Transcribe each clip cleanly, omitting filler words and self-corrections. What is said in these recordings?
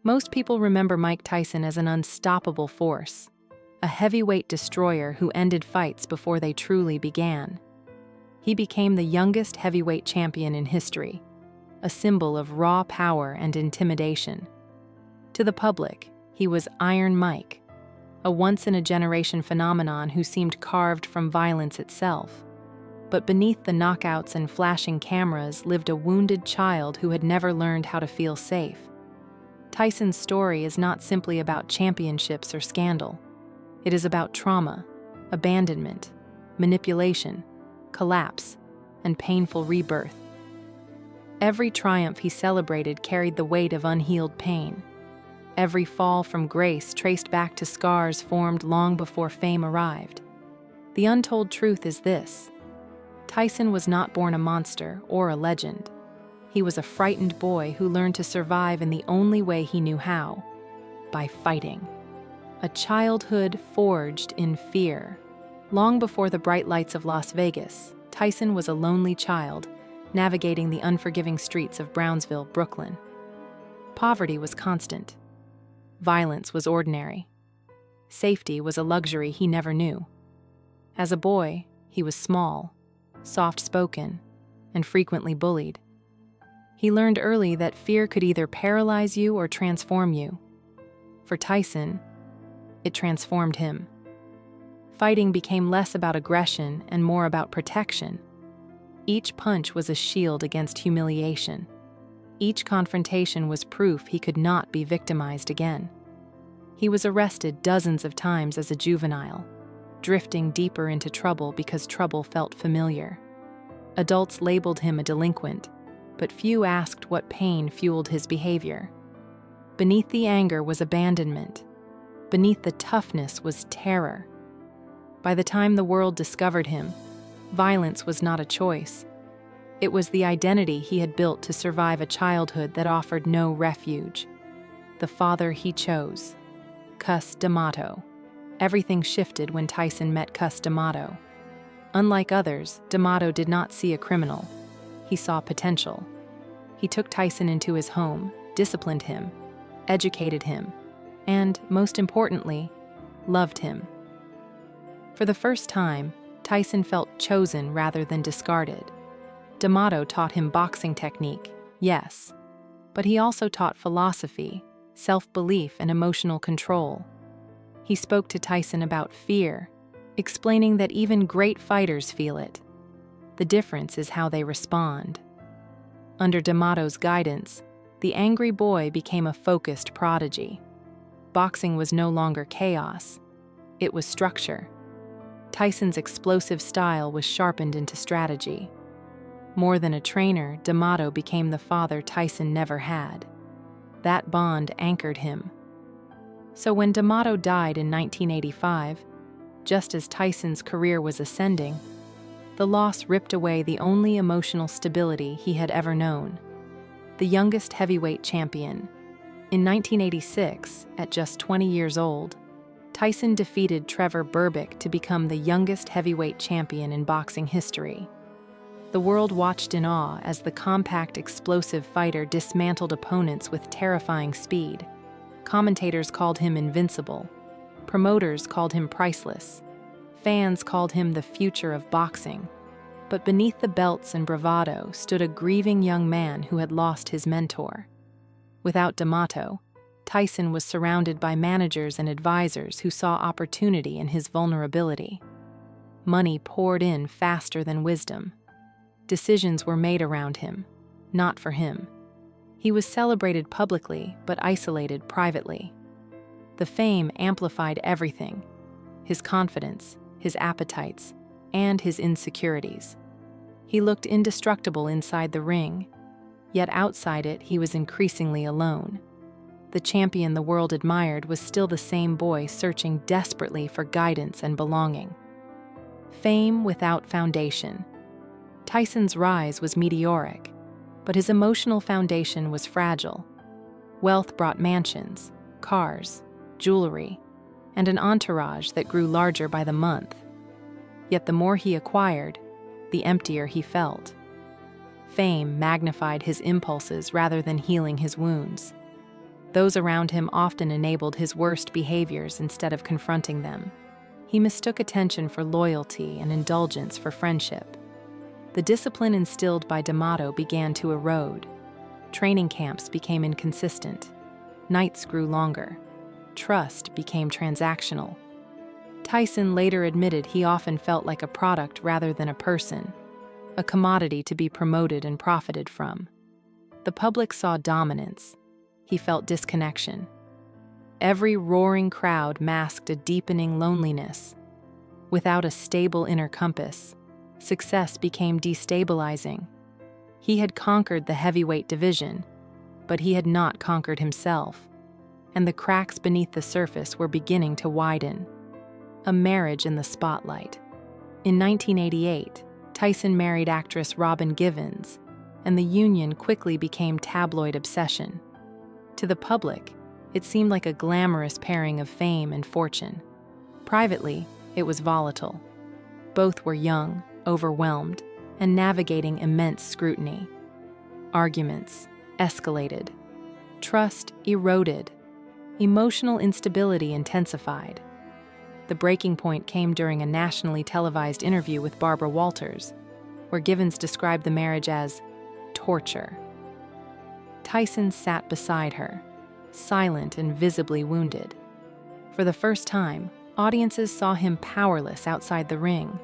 Most people remember Mike Tyson as an unstoppable force, a heavyweight destroyer who ended fights before they truly began. He became the youngest heavyweight champion in history, a symbol of raw power and intimidation. To the public, he was Iron Mike, a once-in-a-generation phenomenon who seemed carved from violence itself. But beneath the knockouts and flashing cameras lived a wounded child who had never learned how to feel safe. Tyson's story is not simply about championships or scandal. It is about trauma, abandonment, manipulation, collapse, and painful rebirth. Every triumph he celebrated carried the weight of unhealed pain. Every fall from grace traced back to scars formed long before fame arrived. The untold truth is this: Tyson was not born a monster or a legend. He was a frightened boy who learned to survive in the only way he knew how: by fighting. A childhood forged in fear. Long before the bright lights of Las Vegas, Tyson was a lonely child, navigating the unforgiving streets of Brownsville, Brooklyn. Poverty was constant. Violence was ordinary. Safety was a luxury he never knew. As a boy, he was small, soft-spoken, and frequently bullied. He learned early that fear could either paralyze you or transform you. For Tyson, it transformed him. Fighting became less about aggression and more about protection. Each punch was a shield against humiliation. Each confrontation was proof he could not be victimized again. He was arrested dozens of times as a juvenile, drifting deeper into trouble because trouble felt familiar. Adults labeled him a delinquent, but few asked what pain fueled his behavior. Beneath the anger was abandonment. Beneath the toughness was terror. By the time the world discovered him, violence was not a choice. It was the identity he had built to survive a childhood that offered no refuge. The father he chose, Cus D'Amato. Everything shifted when Tyson met Cus D'Amato. Unlike others, D'Amato did not see a criminal. He saw potential. He took Tyson into his home, disciplined him, educated him, and, most importantly, loved him. For the first time, Tyson felt chosen rather than discarded. D'Amato taught him boxing technique, yes, but he also taught philosophy, self-belief, and emotional control. He spoke to Tyson about fear, explaining that even great fighters feel it. The difference is how they respond. Under D'Amato's guidance, the angry boy became a focused prodigy. Boxing was no longer chaos. It was structure. Tyson's explosive style was sharpened into strategy. More than a trainer, D'Amato became the father Tyson never had. That bond anchored him. So when D'Amato died in 1985, just as Tyson's career was ascending, the loss ripped away the only emotional stability he had ever known. The youngest heavyweight champion. In 1986, at just 20 years old, Tyson defeated Trevor Berbick to become the youngest heavyweight champion in boxing history. The world watched in awe as the compact, explosive fighter dismantled opponents with terrifying speed. Commentators called him invincible. Promoters called him priceless. Fans called him the future of boxing. But beneath the belts and bravado stood a grieving young man who had lost his mentor. Without D'Amato, Tyson was surrounded by managers and advisors who saw opportunity in his vulnerability. Money poured in faster than wisdom. Decisions were made around him, not for him. He was celebrated publicly but isolated privately. The fame amplified everything: his confidence, his appetites, and his insecurities. He looked indestructible inside the ring, yet outside it he was increasingly alone. The champion the world admired was still the same boy searching desperately for guidance and belonging. Fame without foundation. Tyson's rise was meteoric, but his emotional foundation was fragile. Wealth brought mansions, cars, jewelry, and an entourage that grew larger by the month. Yet the more he acquired, the emptier he felt. Fame magnified his impulses rather than healing his wounds. Those around him often enabled his worst behaviors instead of confronting them. He mistook attention for loyalty and indulgence for friendship. The discipline instilled by D'Amato began to erode. Training camps became inconsistent. Nights grew longer. Trust became transactional. Tyson later admitted he often felt like a product rather than a person, a commodity to be promoted and profited from. The public saw dominance. He felt disconnection. Every roaring crowd masked a deepening loneliness. Without a stable inner compass, success became destabilizing. He had conquered the heavyweight division, but he had not conquered himself, and the cracks beneath the surface were beginning to widen. A marriage in the spotlight. In 1988, Tyson married actress Robin Givens, and the union quickly became tabloid obsession. To the public, it seemed like a glamorous pairing of fame and fortune. Privately, it was volatile. Both were young, overwhelmed, and navigating immense scrutiny. Arguments escalated. Trust eroded. Emotional instability intensified. The breaking point came during a nationally televised interview with Barbara Walters, where Givens described the marriage as torture. Tyson sat beside her, silent and visibly wounded. For the first time, audiences saw him powerless outside the ring.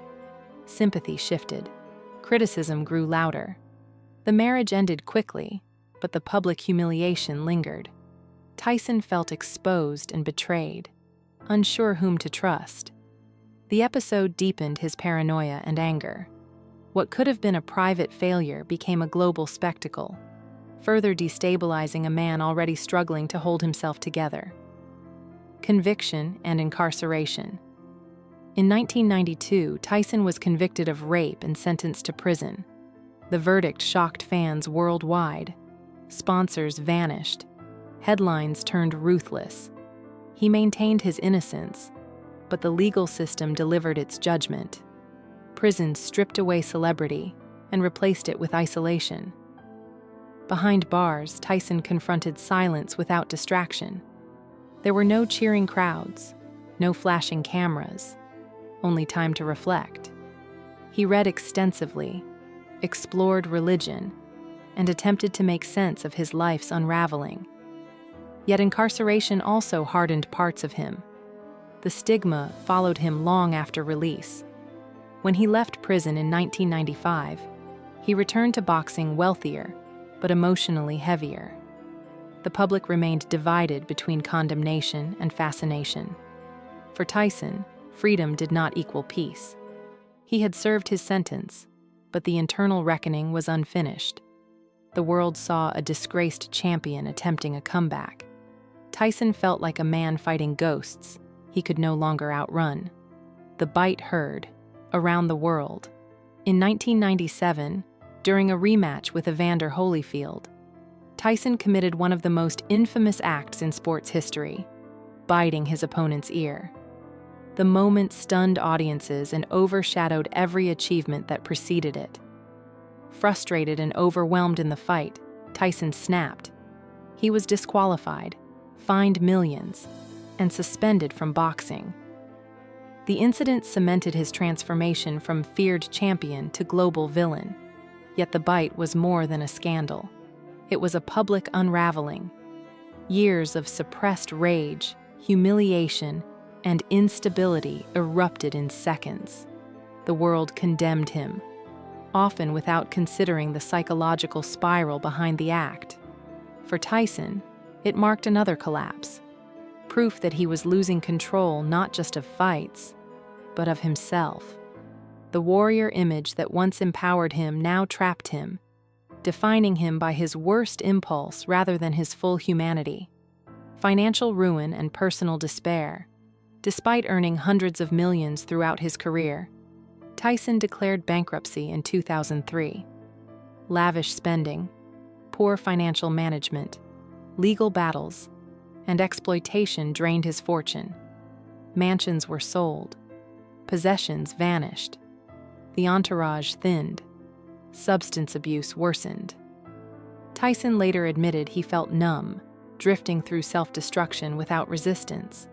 Sympathy shifted. Criticism grew louder. The marriage ended quickly, but the public humiliation lingered. Tyson felt exposed and betrayed, unsure whom to trust. The episode deepened his paranoia and anger. What could have been a private failure became a global spectacle, further destabilizing a man already struggling to hold himself together. Conviction and incarceration. In 1992, Tyson was convicted of rape and sentenced to prison. The verdict shocked fans worldwide. Sponsors vanished. Headlines turned ruthless. He maintained his innocence, but the legal system delivered its judgment. Prisons stripped away celebrity and replaced it with isolation. Behind bars, Tyson confronted silence without distraction. There were no cheering crowds, no flashing cameras, only time to reflect. He read extensively, explored religion, and attempted to make sense of his life's unraveling. Yet incarceration also hardened parts of him. The stigma followed him long after release. When he left prison in 1995, he returned to boxing wealthier, but emotionally heavier. The public remained divided between condemnation and fascination. For Tyson, freedom did not equal peace. He had served his sentence, but the internal reckoning was unfinished. The world saw a disgraced champion attempting a comeback. Tyson felt like a man fighting ghosts he could no longer outrun. The bite heard around the world. In 1997, during a rematch with Evander Holyfield, Tyson committed one of the most infamous acts in sports history, biting his opponent's ear. The moment stunned audiences and overshadowed every achievement that preceded it. Frustrated and overwhelmed in the fight, Tyson snapped. He was disqualified, fined millions, and suspended from boxing. The incident cemented his transformation from feared champion to global villain. Yet the bite was more than a scandal. It was a public unraveling. Years of suppressed rage, humiliation, and instability erupted in seconds. The world condemned him, often without considering the psychological spiral behind the act. For Tyson, it marked another collapse, proof that he was losing control not just of fights, but of himself. The warrior image that once empowered him now trapped him, defining him by his worst impulse rather than his full humanity. Financial ruin and personal despair. Despite earning hundreds of millions throughout his career, Tyson declared bankruptcy in 2003. Lavish spending, poor financial management, legal battles, and exploitation drained his fortune. Mansions were sold. Possessions vanished. The entourage thinned. Substance abuse worsened. Tyson later admitted he felt numb, drifting through self-destruction without resistance.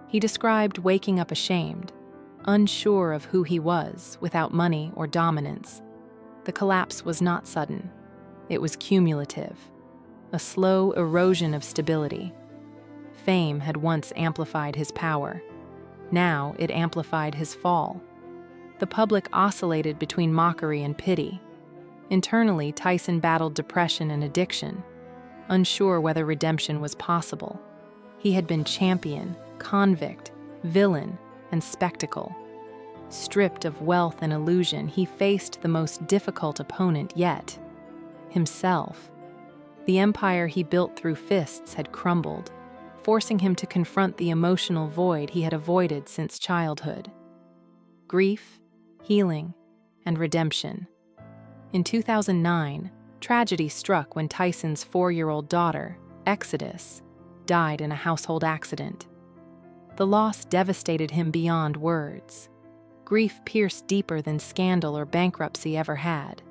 He described waking up ashamed, unsure of who he was without money or dominance. The collapse was not sudden. It was cumulative, a slow erosion of stability. Fame had once amplified his power. Now it amplified his fall. The public oscillated between mockery and pity. Internally, Tyson battled depression and addiction, unsure whether redemption was possible. He had been champion, convict, villain, and spectacle. Stripped of wealth and illusion, he faced the most difficult opponent yet: himself. The empire he built through fists had crumbled, forcing him to confront the emotional void he had avoided since childhood. Grief, healing, and redemption. In 2009, tragedy struck when Tyson's 4-year-old daughter, Exodus, died in a household accident. The loss devastated him beyond words. Grief pierced deeper than scandal or bankruptcy ever had.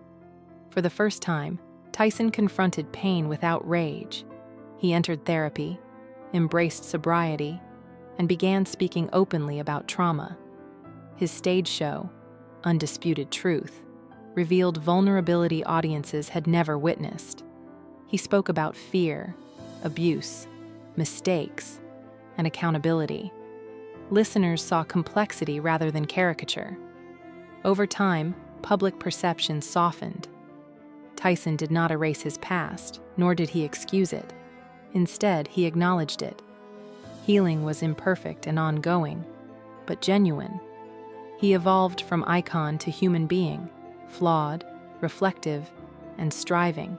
For the first time, Tyson confronted pain without rage. He entered therapy, embraced sobriety, and began speaking openly about trauma. His stage show, Undisputed Truth, revealed vulnerability audiences had never witnessed. He spoke about fear, abuse, mistakes, and accountability. Listeners saw complexity rather than caricature. Over time, public perception softened. Tyson did not erase his past, nor did he excuse it. Instead, he acknowledged it. Healing was imperfect and ongoing, but genuine. He evolved from icon to human being, flawed, reflective, and striving.